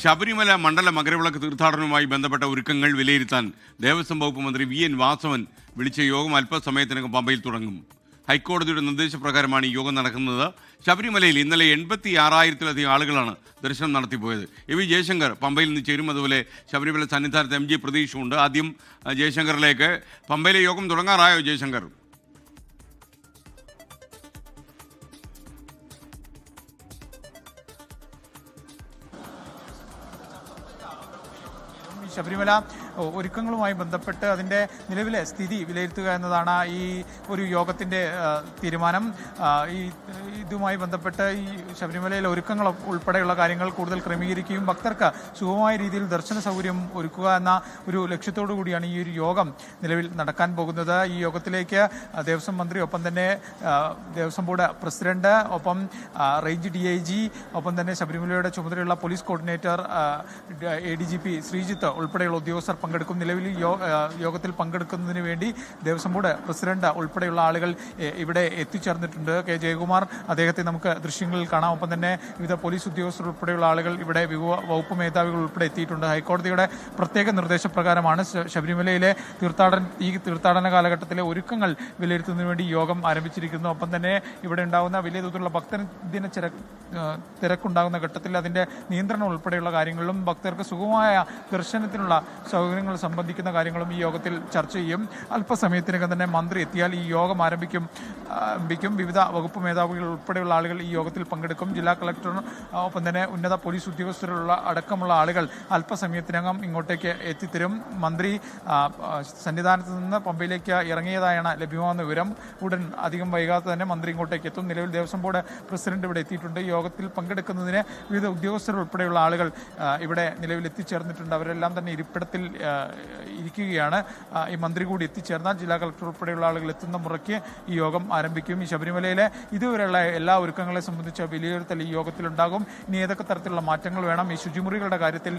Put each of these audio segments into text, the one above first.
ശബരിമല മണ്ഡല മകരവിളക്ക് തീർത്ഥാടനവുമായി ബന്ധപ്പെട്ട ഒരുക്കങ്ങൾ വിലയിരുത്താൻ ദേവസ്വം വകുപ്പ് മന്ത്രി VN വാസവൻ വിളിച്ച യോഗം അല്പസമയത്തിനകം പമ്പയിൽ തുടങ്ങും. ഹൈക്കോടതിയുടെ നിർദ്ദേശപ്രകാരമാണ് ഈ യോഗം നടക്കുന്നത്. ശബരിമലയിൽ ഇന്നലെ 86,000-ലധികം ആളുകളാണ് ദർശനം നടത്തിപ്പോയത്. വി ജയശങ്കർ പമ്പയിൽ നിന്ന് ചേരും. അതുപോലെ ശബരിമല സന്നിധാനത്ത് MJ പ്രതീക്ഷുണ്ട്. ആദ്യം ജയശങ്കറിലേക്ക്. പമ്പയിലെ യോഗം തുടങ്ങാറായോ ജയശങ്കർ? ശബരിമല ഒരുക്കങ്ങളുമായി ബന്ധപ്പെട്ട് അതിൻ്റെ നിലവിലെ സ്ഥിതി വിലയിരുത്തുക എന്നതാണ് ഈ ഒരു യോഗത്തിൻ്റെ തീരുമാനം. ഇതുമായി ബന്ധപ്പെട്ട് ഈ ശബരിമലയിലെ ഒരുക്കങ്ങൾ ഉൾപ്പെടെയുള്ള കാര്യങ്ങൾ കൂടുതൽ ക്രമീകരിക്കുകയും ഭക്തർക്ക് സുഗമമായ രീതിയിൽ ദർശന സൗകര്യം ഒരുക്കുക എന്ന ഒരു ലക്ഷ്യത്തോടു കൂടിയാണ് ഈ ഒരു യോഗം നിലവിൽ നടക്കാൻ പോകുന്നത്. ഈ യോഗത്തിലേക്ക് ദേവസ്വം മന്ത്രി, ഒപ്പം തന്നെ ദേവസ്വം ബോർഡ് പ്രസിഡന്റ്, ഒപ്പം റേഞ്ച് DIG, ഒപ്പം തന്നെ ശബരിമലയുടെ ചുമതലയുള്ള പോലീസ് കോർഡിനേറ്റർ ADGP ശ്രീജിത്ത് ഉൾപ്പെടെയുള്ള ഉദ്യോഗസ്ഥർ പങ്കെടുക്കും. നിലവിൽ യോഗത്തിൽ പങ്കെടുക്കുന്നതിന് വേണ്ടി ദേവസ്വം ബോർഡ് പ്രസിഡന്റ് ഉൾപ്പെടെയുള്ള ആളുകൾ ഇവിടെ എത്തിച്ചേർന്നിട്ടുണ്ട്. K ജയകുമാർ, അദ്ദേഹത്തെ നമുക്ക് ദൃശ്യങ്ങളിൽ കാണാം. ഒപ്പം തന്നെ വിവിധ പോലീസ് ഉദ്യോഗസ്ഥർ ഉൾപ്പെടെയുള്ള ആളുകൾ ഇവിടെ, വകുപ്പ് മേധാവികൾ ഉൾപ്പെടെ എത്തിയിട്ടുണ്ട്. ഹൈക്കോടതിയുടെ പ്രത്യേക നിർദ്ദേശപ്രകാരമാണ് ശബരിമലയിലെ തീർത്ഥാടന കാലഘട്ടത്തിലെ ഒരുക്കങ്ങൾ വിലയിരുത്തുന്നതിന് വേണ്ടി യോഗം ആരംഭിച്ചിരിക്കുന്നു. ഒപ്പം തന്നെ ഇവിടെ ഉണ്ടാകുന്ന വലിയ തോതിലുള്ള ഭക്തദിന തിരക്കുണ്ടാകുന്ന ഘട്ടത്തിൽ അതിന്റെ നിയന്ത്രണം ഉൾപ്പെടെയുള്ള കാര്യങ്ങളിലും ഭക്തർക്ക് സുഗമമായ ദർശനത്തിനുള്ള സൗകര്യങ്ങൾ സംബന്ധിക്കുന്ന കാര്യങ്ങളും ഈ യോഗത്തിൽ ചർച്ച ചെയ്യും. അല്പസമയത്തിനകം തന്നെ മന്ത്രി എത്തിയാൽ ഈ യോഗം ആരംഭിക്കും. വിവിധ വകുപ്പ് മേധാവികൾ ഉൾപ്പെടെയുള്ള ആളുകൾ ഈ യോഗത്തിൽ പങ്കെടുക്കും. ജില്ലാ കളക്ടർ, ഒപ്പം തന്നെ ഉന്നത പോലീസ് ഉദ്യോഗസ്ഥരുള്ള അടക്കമുള്ള ആളുകൾ അല്പസമയത്തിനകം ഇങ്ങോട്ടേക്ക് എത്തിത്തരും. മന്ത്രി സന്നിധാനത്ത് നിന്ന് പമ്പയിലേക്ക് ഇറങ്ങിയതായാണ് ലഭ്യമാകുന്ന വിവരം. ഉടൻ അധികം വൈകാതെ തന്നെ മന്ത്രി ഇങ്ങോട്ടേക്ക് എത്തും. നിലവിൽ ദേവസ്വം ബോർഡ് പ്രസിഡന്റ് ഇവിടെ എത്തിയിട്ടുണ്ട്. യോഗത്തിൽ പങ്കെടുക്കുന്നതിന് വിവിധ ഉദ്യോഗസ്ഥർ ഉൾപ്പെടെയുള്ള ആളുകൾ ഇവിടെ നിലവിൽ എത്തിച്ചേർന്നിട്ടുണ്ട്. അവരെല്ലാം തന്നെ ഇരിപ്പിടത്തിൽ ഇരിക്കുകയാണ്. ഈ മന്ത്രി കൂടി എത്തിച്ചേർന്നാൽ ജില്ലാ കളക്ടർ ഉൾപ്പെടെയുള്ള ആളുകൾ എത്തുന്ന മുറയ്ക്ക് ഈ യോഗം ആരംഭിക്കും. ഈ ശബരിമലയിലെ ഇതുവരെയുള്ള എല്ലാ ഒരുക്കങ്ങളെ സംബന്ധിച്ച വിലയിരുത്തൽ ഈ യോഗത്തിലുണ്ടാകും. ഇനി ഏതൊക്കെ തരത്തിലുള്ള മാറ്റങ്ങൾ വേണം, ഈ ശുചിമുറികളുടെ കാര്യത്തിൽ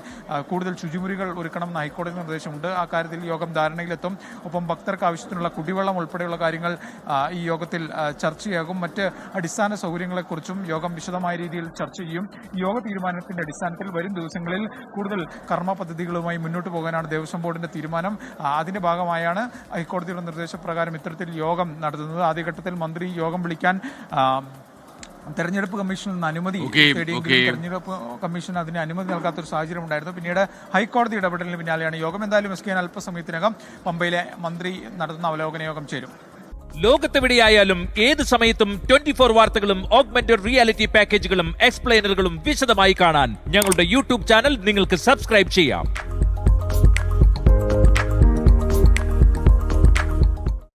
കൂടുതൽ ശുചിമുറികൾ ഒരുക്കണമെന്ന് ഹൈക്കോടതി നിർദ്ദേശമുണ്ട്. ആ കാര്യത്തിൽ യോഗം ധാരണയിലെത്തും. ഒപ്പം ഭക്തർക്ക് ആവശ്യത്തിനുള്ള കുടിവെള്ളം ഉൾപ്പെടെയുള്ള കാര്യങ്ങൾ ഈ യോഗത്തിൽ ചർച്ചയാകും. മറ്റ് അടിസ്ഥാന സൗകര്യങ്ങളെക്കുറിച്ചും യോഗം വിശദമായ രീതിയിൽ ചർച്ച ചെയ്യും. യോഗ തീരുമാനത്തിന്റെ അടിസ്ഥാനത്തിൽ വരും ദിവസങ്ങളിൽ കൂടുതൽ കർമ്മ പദ്ധതികളുമായി മുന്നോട്ട് പോകാനാണ് ദേവസ്വം ബോർഡിന്റെ തീരുമാനം. അതിന്റെ ഭാഗമായാണ് ഹൈക്കോടതിയുടെ നിർദ്ദേശപ്രകാരം ഇത്തരത്തിൽ യോഗം നടത്തുന്നത്. ആദ്യഘട്ടത്തിൽ മന്ത്രി യോഗം വിളിക്കാൻ തെരഞ്ഞെടുപ്പ് കമ്മീഷനിൽ നിന്ന് അനുമതി തേടിയെങ്കിലും തെരഞ്ഞെടുപ്പ് കമ്മീഷൻ അതിന് അനുമതി നൽകാത്തൊരു സാഹചര്യം ഉണ്ടായിരുന്നു. പിന്നീട് ഹൈക്കോടതി ഇടപെടലിന് പിന്നാലെയാണ് യോഗം. എന്തായാലും SK അല്പസമയത്തിനകം പമ്പയിലെ മന്ത്രി നടത്തുന്ന അവലോകന യോഗം ചേരും. ലോകത്തെവിടെയായാലും ഏത് സമയത്തും 24 വാർത്തകളും ഓഗ്മെന്റഡ് റിയാലിറ്റി പാക്കേജുകളും എക്സ്പ്ലെയിനറുകളും വിശദമായി കാണാൻ ഞങ്ങളുടെ YouTube ചാനൽ നിങ്ങൾക്ക് സബ്സ്ക്രൈബ് ചെയ്യാം.